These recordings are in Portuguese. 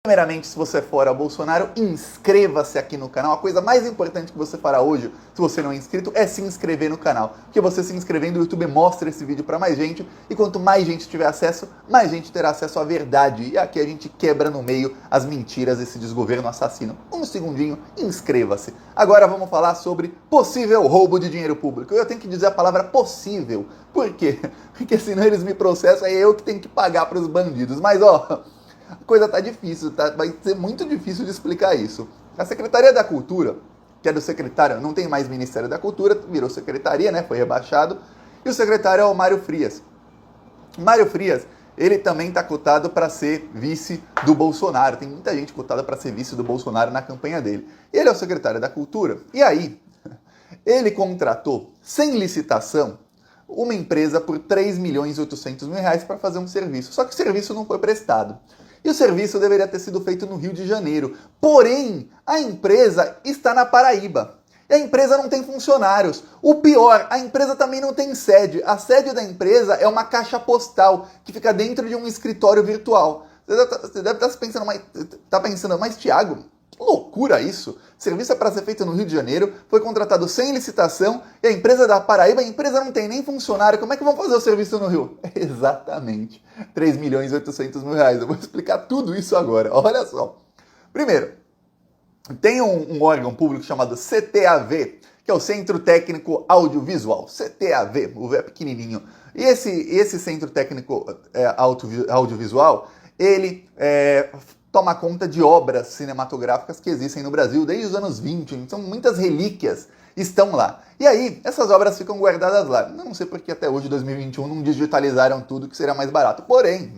Primeiramente, se você for a Bolsonaro, inscreva-se aqui no canal. A coisa mais importante que você fará hoje, se você não é inscrito, é se inscrever no canal. Porque você se inscrevendo, o YouTube mostra esse vídeo para mais gente. E quanto mais gente tiver acesso, mais gente terá acesso à verdade. E aqui a gente quebra no meio as mentiras desse desgoverno assassino. Um segundinho, inscreva-se. Agora vamos falar sobre possível roubo de dinheiro público. Eu tenho que dizer a palavra possível. Por quê? Porque senão eles me processam, é eu que tenho que pagar para os bandidos. Mas ó... a coisa tá difícil, vai ser muito difícil de explicar isso. A Secretaria da Cultura, que é do secretário, não tem mais Ministério da Cultura, virou secretaria, né? Foi rebaixado. E o secretário é o Mário Frias. Mário Frias, ele também está cotado para ser vice do Bolsonaro. Tem muita gente cotada para ser vice do Bolsonaro na campanha dele. Ele é o secretário da Cultura. E aí, ele contratou, sem licitação, uma empresa por 3.800.000 reais para fazer um serviço. Só que o serviço não foi prestado. E o serviço deveria ter sido feito no Rio de Janeiro. Porém, a empresa está na Paraíba. E a empresa não tem funcionários. O pior, a empresa também não tem sede. A sede da empresa é uma caixa postal que fica dentro de um escritório virtual. Você deve estar pensando, mas Thiago, que loucura isso! O serviço é para ser feito no Rio de Janeiro, foi contratado sem licitação e a empresa da Paraíba, a empresa não tem nem funcionário, como é que vão fazer o serviço no Rio? Exatamente, 3.800.000 reais. Eu vou explicar tudo isso agora, olha só. Primeiro, tem um órgão público chamado CTAV, que é o Centro Técnico Audiovisual, CTAV, o V é pequenininho. E esse Centro Técnico Audiovisual, ele toma conta de obras cinematográficas que existem no Brasil desde os anos 20, então muitas relíquias estão lá. E aí, essas obras ficam guardadas lá. Eu não sei porque até hoje, 2021, não digitalizaram tudo, que seria mais barato. Porém,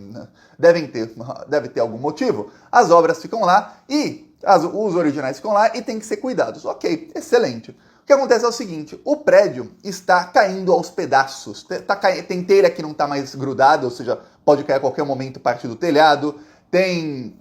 deve ter algum motivo. As obras ficam lá e os originais ficam lá e tem que ser cuidados. Ok, excelente. O que acontece é o seguinte, o prédio está caindo aos pedaços. Tem telha que não está mais grudada, ou seja, pode cair a qualquer momento parte do telhado. Tem...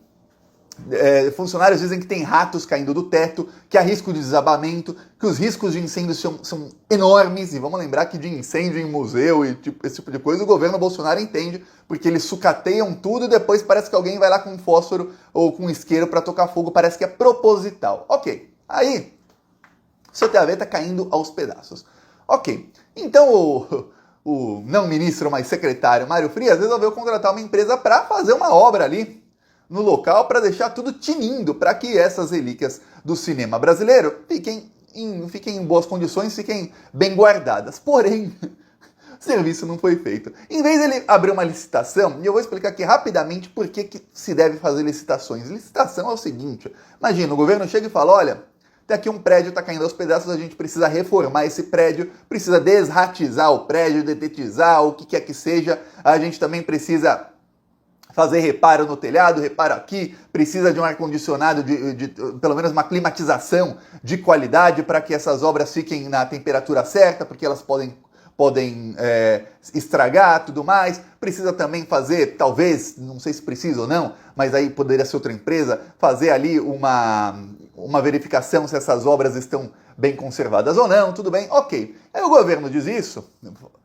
funcionários dizem que tem ratos caindo do teto, que há risco de desabamento, que os riscos de incêndio são enormes, e vamos lembrar que de incêndio em museu e esse tipo de coisa o governo Bolsonaro entende, porque eles sucateiam tudo e depois parece que alguém vai lá com fósforo ou com isqueiro para tocar fogo, parece que é proposital. Ok, aí o CTAV está caindo aos pedaços. Ok, então o não ministro, mas secretário Mário Frias resolveu contratar uma empresa para fazer uma obra ali no local para deixar tudo tinindo, para que essas relíquias do cinema brasileiro fiquem em boas condições, fiquem bem guardadas. Porém, o serviço não foi feito. Em vez de ele abrir uma licitação, e eu vou explicar aqui rapidamente por que se deve fazer licitações. Licitação é o seguinte, imagina, o governo chega e fala, olha, tem aqui um prédio, está caindo aos pedaços, a gente precisa reformar esse prédio, precisa desratizar o prédio, detetizar, o que quer que seja, a gente também precisa fazer reparo no telhado, reparo aqui, precisa de um ar-condicionado, de pelo menos uma climatização de qualidade para que essas obras fiquem na temperatura certa, porque elas podem estragar, tudo mais. Precisa também fazer, talvez, não sei se precisa ou não, mas aí poderia ser outra empresa, fazer ali uma verificação se essas obras estão bem conservadas ou não, tudo bem, ok. Aí o governo diz isso,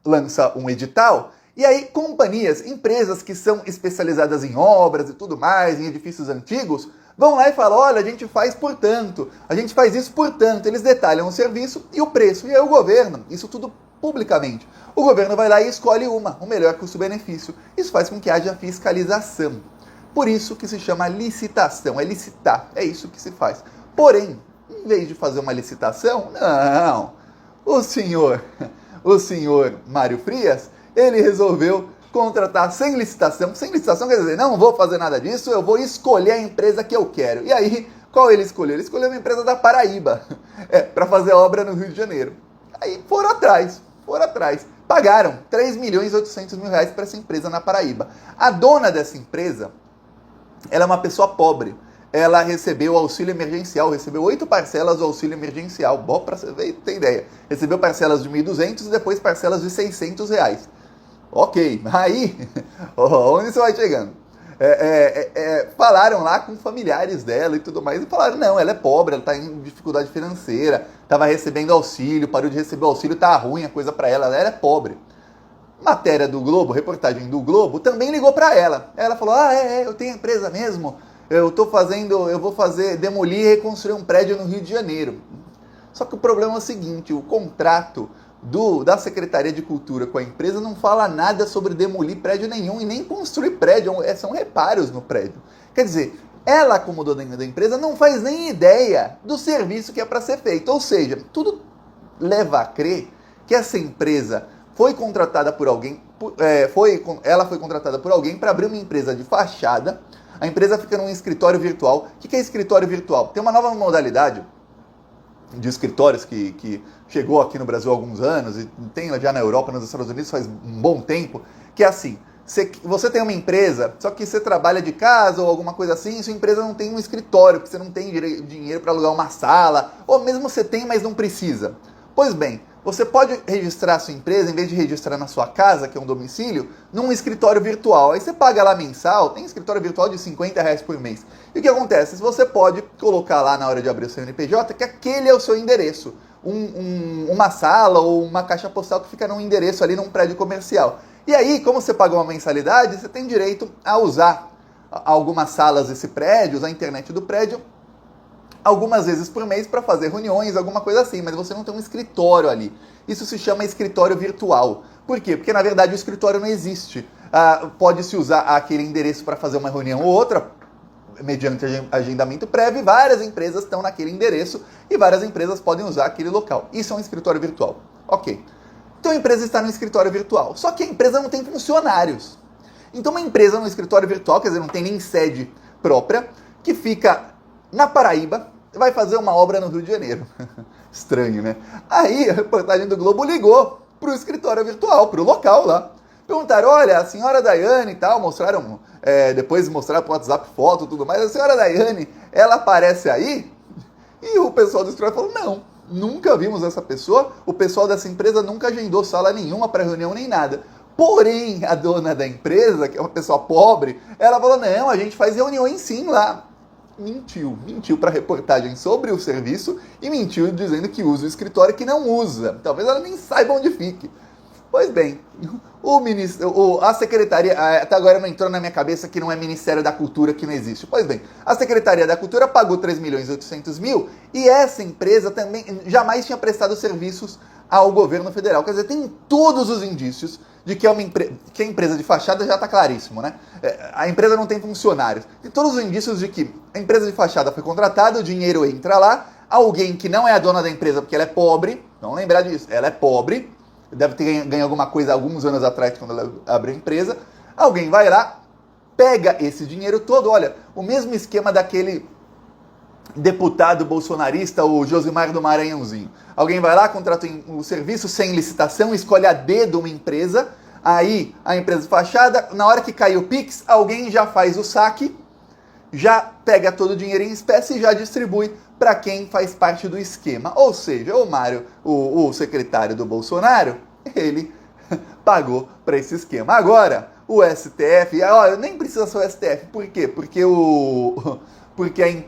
lança um edital, e aí companhias, empresas que são especializadas em obras e tudo mais, em edifícios antigos, vão lá e falam, olha, a gente faz por tanto, a gente faz isso por tanto. Eles detalham o serviço e o preço. E aí o governo, isso tudo publicamente, o governo vai lá e escolhe o melhor custo-benefício. Isso faz com que haja fiscalização. Por isso que se chama licitação, é licitar, é isso que se faz. Porém, em vez de fazer uma licitação, não, o senhor Mário Frias, ele resolveu contratar sem licitação quer dizer, não vou fazer nada disso, eu vou escolher a empresa que eu quero. E aí, qual ele escolheu? Ele escolheu uma empresa da Paraíba, para fazer obra no Rio de Janeiro. Aí foram atrás, pagaram 3.800.000 reais para essa empresa na Paraíba. A dona dessa empresa, ela é uma pessoa pobre. Ela recebeu auxílio emergencial, recebeu 8 parcelas do auxílio emergencial. Bom, para você ter ideia. Recebeu parcelas de 1.200 e depois parcelas de 600 reais. Ok, aí, onde você vai chegando? Falaram lá com familiares dela e tudo mais, e falaram, não, ela é pobre, ela está em dificuldade financeira, estava recebendo auxílio, parou de receber auxílio, tá ruim a coisa para ela é pobre. Matéria do Globo, reportagem do Globo, também ligou para ela. Ela falou, eu tenho empresa mesmo, eu vou demolir e reconstruir um prédio no Rio de Janeiro. Só que o problema é o seguinte, o contrato da Secretaria de Cultura com a empresa não fala nada sobre demolir prédio nenhum e nem construir prédio, são reparos no prédio. Quer dizer, ela, como dona da empresa, não faz nem ideia do serviço que é para ser feito. Ou seja, tudo leva a crer que essa empresa foi contratada por alguém, ela foi contratada por alguém para abrir uma empresa de fachada. A empresa fica num escritório virtual. O que é escritório virtual? Tem uma nova modalidade de escritórios que chegou aqui no Brasil há alguns anos e tem já na Europa, nos Estados Unidos faz um bom tempo, que é assim, você tem uma empresa, só que você trabalha de casa ou alguma coisa assim, e sua empresa não tem um escritório, porque você não tem dinheiro para alugar uma sala, ou mesmo você tem, mas não precisa. Pois bem, você pode registrar a sua empresa, em vez de registrar na sua casa, que é um domicílio, num escritório virtual. Aí você paga lá mensal, tem escritório virtual de R$50 por mês. E o que acontece? Você pode colocar lá na hora de abrir o seu CNPJ que aquele é o seu endereço. Uma sala ou uma caixa postal que fica num endereço ali num prédio comercial. E aí, como você paga uma mensalidade, você tem direito a usar algumas salas desse prédio, usar a internet do prédio, algumas vezes por mês para fazer reuniões, alguma coisa assim, mas você não tem um escritório ali. Isso se chama escritório virtual. Por quê? Porque na verdade o escritório não existe. Pode-se usar aquele endereço para fazer uma reunião ou outra, mediante agendamento prévio, e várias empresas estão naquele endereço e várias empresas podem usar aquele local. Isso é um escritório virtual. Ok. Então a empresa está no escritório virtual. Só que a empresa não tem funcionários. Então uma empresa no escritório virtual, quer dizer, não tem nem sede própria, que fica na Paraíba, vai fazer uma obra no Rio de Janeiro. Estranho, né? Aí a reportagem do Globo ligou para o escritório virtual, para o local lá. Perguntaram, olha, a senhora Daiane e tal, depois mostraram para o WhatsApp foto e tudo mais, a senhora Daiane, ela aparece aí? E o pessoal do escritório falou, não, nunca vimos essa pessoa, o pessoal dessa empresa nunca agendou sala nenhuma para reunião nem nada. Porém, a dona da empresa, que é uma pessoa pobre, ela falou, não, a gente faz reuniões sim lá. Mentiu para a reportagem sobre o serviço e mentiu dizendo que usa o escritório que não usa. Talvez ela nem saiba onde fique. Pois bem, a secretaria, até agora não entrou na minha cabeça que não é Ministério da Cultura, que não existe. Pois bem, a Secretaria da Cultura pagou 3.800.000 e essa empresa também jamais tinha prestado serviços ao governo federal. Quer dizer, tem todos os indícios de que que a empresa de fachada já está claríssimo, né? A empresa não tem funcionários. Tem todos os indícios de que a empresa de fachada foi contratada, o dinheiro entra lá, alguém que não é a dona da empresa porque ela é pobre, vamos lembrar disso, ela é pobre, deve ter ganho alguma coisa alguns anos atrás quando ela abriu a empresa, alguém vai lá, pega esse dinheiro todo, olha, o mesmo esquema daquele deputado bolsonarista, o Josimar do Maranhãozinho. Alguém vai lá, contrata o serviço sem licitação, escolhe a dedo uma empresa, aí a empresa de fachada, na hora que cai o Pix, alguém já faz o saque, já pega todo o dinheiro em espécie e já distribui para quem faz parte do esquema. Ou seja, o Mário, o secretário do Bolsonaro, ele pagou para esse esquema. Agora, o STF, nem precisa ser o STF, por quê? Porque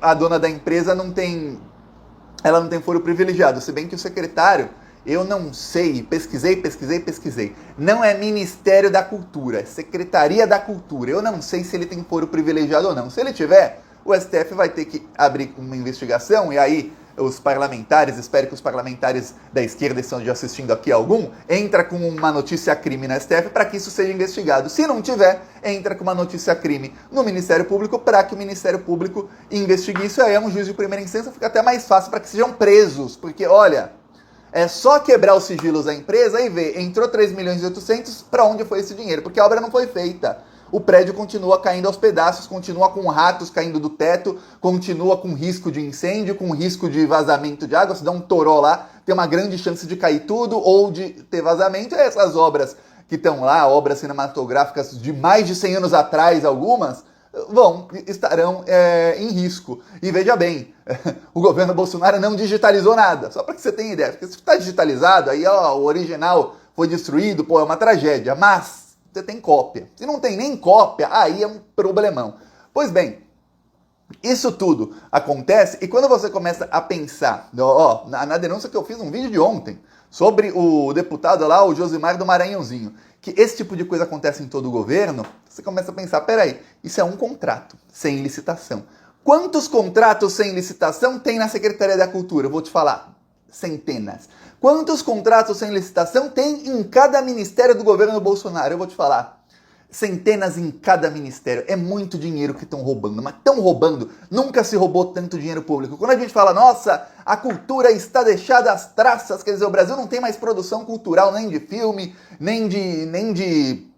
a dona da empresa não tem foro privilegiado, se bem que o secretário, eu não sei, pesquisei, não é Ministério da Cultura, é Secretaria da Cultura, eu não sei se ele tem foro privilegiado ou não. Se ele tiver, o STF vai ter que abrir uma investigação, e aí os parlamentares, espero que os parlamentares da esquerda estejam assistindo aqui algum, entra com uma notícia crime no STF para que isso seja investigado. Se não tiver, entra com uma notícia crime no Ministério Público para que o Ministério Público investigue isso. Aí é um juiz de primeira instância, fica até mais fácil para que sejam presos, porque olha, é só quebrar os sigilos da empresa e ver, entrou 3.800.000, para onde foi esse dinheiro? Porque a obra não foi feita. O prédio continua caindo aos pedaços, continua com ratos caindo do teto, continua com risco de incêndio, com risco de vazamento de água. Se dá um toró lá, tem uma grande chance de cair tudo ou de ter vazamento. E essas obras que estão lá, obras cinematográficas de mais de 100 anos atrás, algumas, estarão em risco. E veja bem, o governo Bolsonaro não digitalizou nada, só para que você tenha ideia. Porque se está digitalizado, aí o original foi destruído, é uma tragédia, mas você tem cópia. Se não tem nem cópia, aí é um problemão. Pois bem, isso tudo acontece e quando você começa a pensar, na denúncia que eu fiz um vídeo de ontem, sobre o deputado lá, o Josimar do Maranhãozinho, que esse tipo de coisa acontece em todo o governo, você começa a pensar, peraí, isso é um contrato sem licitação. Quantos contratos sem licitação tem na Secretaria da Cultura? Eu vou te falar, centenas. Quantos contratos sem licitação tem em cada ministério do governo Bolsonaro? Eu vou te falar, centenas em cada ministério. É muito dinheiro que estão roubando, mas estão roubando. Nunca se roubou tanto dinheiro público. Quando a gente fala, nossa, a cultura está deixada às traças, quer dizer, o Brasil não tem mais produção cultural, nem de filme, nem de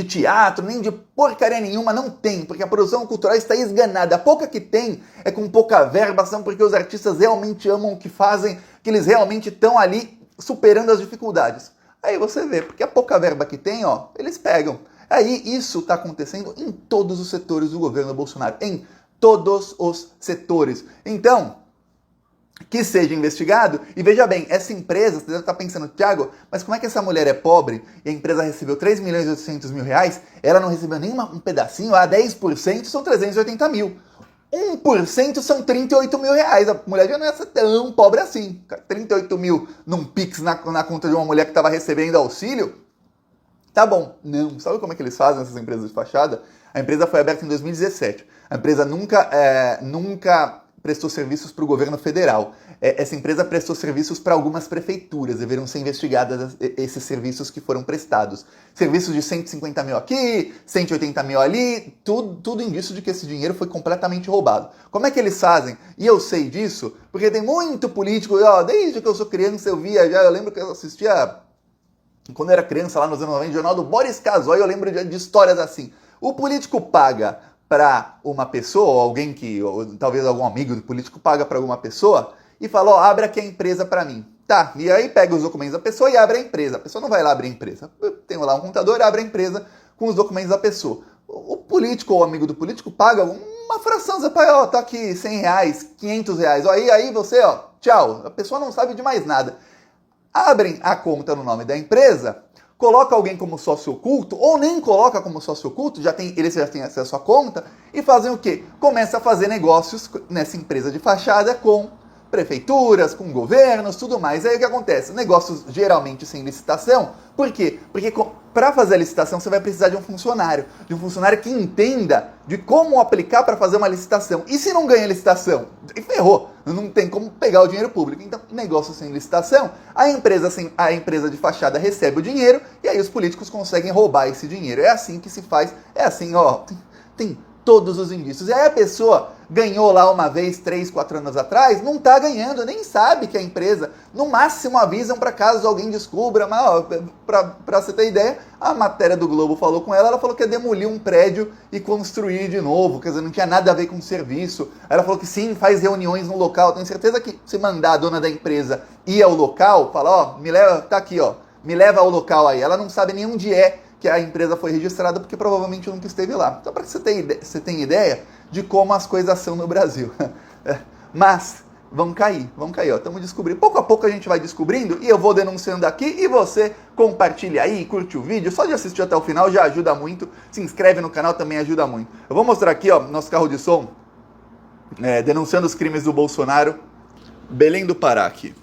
teatro, nem de porcaria nenhuma, não tem, porque a produção cultural está esganada. A pouca que tem é com pouca verba, são porque os artistas realmente amam o que fazem, que eles realmente estão ali superando as dificuldades. Aí você vê, porque a pouca verba que tem, ó, eles pegam. Aí isso está acontecendo em todos os setores do governo Bolsonaro, em todos os setores. Então, que seja investigado, e veja bem, essa empresa, você deve estar pensando, Thiago, mas como é que essa mulher é pobre e a empresa recebeu 3 milhões e 800 mil reais, ela não recebeu nem um pedacinho, 10% são 380 mil. 1% são 38 mil reais. A mulher já não ia ser tão pobre assim. 38 mil num Pix na conta de uma mulher que estava recebendo auxílio, tá bom. Não. Sabe como é que eles fazem essas empresas de fachada? A empresa foi aberta em 2017. A empresa nunca prestou serviços para o governo federal. Essa empresa prestou serviços para algumas prefeituras. Deveriam ser investigadas esses serviços que foram prestados. Serviços de 150 mil aqui, 180 mil ali, tudo indício de que esse dinheiro foi completamente roubado. Como é que eles fazem? E eu sei disso porque tem muito político, desde que eu sou criança eu via já, eu lembro que eu assistia, quando eu era criança lá nos anos 90, o jornal do Boris Casoy, eu lembro de histórias assim. O político paga para uma pessoa, ou alguém ou talvez algum amigo do político paga para alguma pessoa e fala, abre aqui a empresa para mim. Tá, e aí pega os documentos da pessoa e abre a empresa. A pessoa não vai lá abrir a empresa. Tem lá um computador, abre a empresa com os documentos da pessoa. O político ou o amigo do político paga uma fração, você paga, tá aqui 100 reais, 500 reais. Aí você, tchau. A pessoa não sabe de mais nada. Abrem a conta no nome da empresa, coloca alguém como sócio oculto, ou nem coloca como sócio oculto, eles já têm acesso à conta, e fazem o quê? Começa a fazer negócios nessa empresa de fachada com prefeituras, com governos, tudo mais. Aí o que acontece? Negócios geralmente sem licitação. Por quê? Porque para fazer a licitação você vai precisar de um funcionário que entenda de como aplicar para fazer uma licitação. E se não ganha licitação? Ferrou, não tem como pegar o dinheiro público. Então, negócio sem licitação, a empresa de fachada recebe o dinheiro e aí os políticos conseguem roubar esse dinheiro. É assim que se faz, é assim, tem todos os indícios. E aí a pessoa ganhou lá uma vez, 3, 4 anos atrás, não está ganhando, nem sabe que a empresa, no máximo avisam para caso alguém descubra, mas para você ter ideia, a matéria do Globo falou com ela falou que ia demolir um prédio e construir de novo, quer dizer, não tinha nada a ver com o serviço. Ela falou que sim, faz reuniões no local, tenho certeza que se mandar a dona da empresa ir ao local, fala, me leva, tá aqui, me leva ao local aí, ela não sabe nem onde é que a empresa foi registrada, porque provavelmente nunca esteve lá. Então, para que você tenha ideia de como as coisas são no Brasil. Mas vão cair, estamos descobrindo. Pouco a pouco a gente vai descobrindo e eu vou denunciando aqui e você compartilha aí, curte o vídeo. Só de assistir até o final já ajuda muito. Se inscreve no canal também ajuda muito. Eu vou mostrar aqui, nosso carro de som, denunciando os crimes do Bolsonaro. Belém do Pará aqui.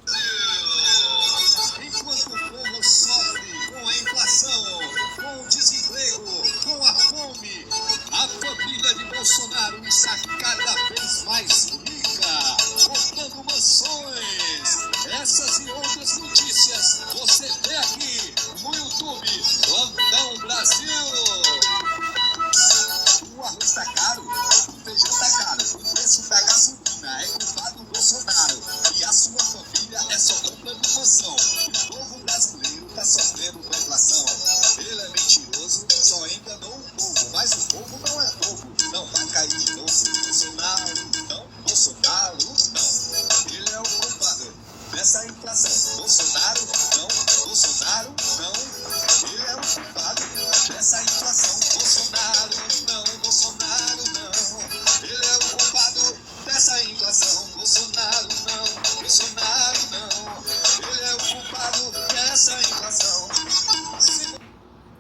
Bolsonaro está cada vez mais rica, comprando mansões. Essas e outras notícias você vê aqui no YouTube, Plantão Brasil. O arroz está caro, o feijão está caro, o preço da gasolina é culpa do Bolsonaro. E a sua família é só comprando mansão. O povo brasileiro está sofrendo com a inflação. Ele é mentiroso, só enganou o povo, mas o povo não é bobo. Não vai cair de novo. Bolsonaro não. Ele é o culpado dessa inflação. Bolsonaro não. Ele é o culpado dessa inflação. Bolsonaro não. Ele é o culpado dessa inflação. Bolsonaro não. Ele é o culpado dessa inflação.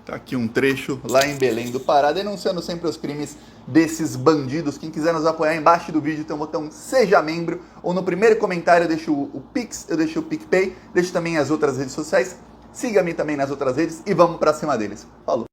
Tá aqui um trecho lá em Belém do Pará, denunciando sempre os crimes desses bandidos. Quem quiser nos apoiar, embaixo do vídeo tem o botão Seja Membro, ou no primeiro comentário eu deixo o Pix, eu deixo o PicPay, deixo também as outras redes sociais. Siga-me também nas outras redes e vamos pra cima deles. Falou!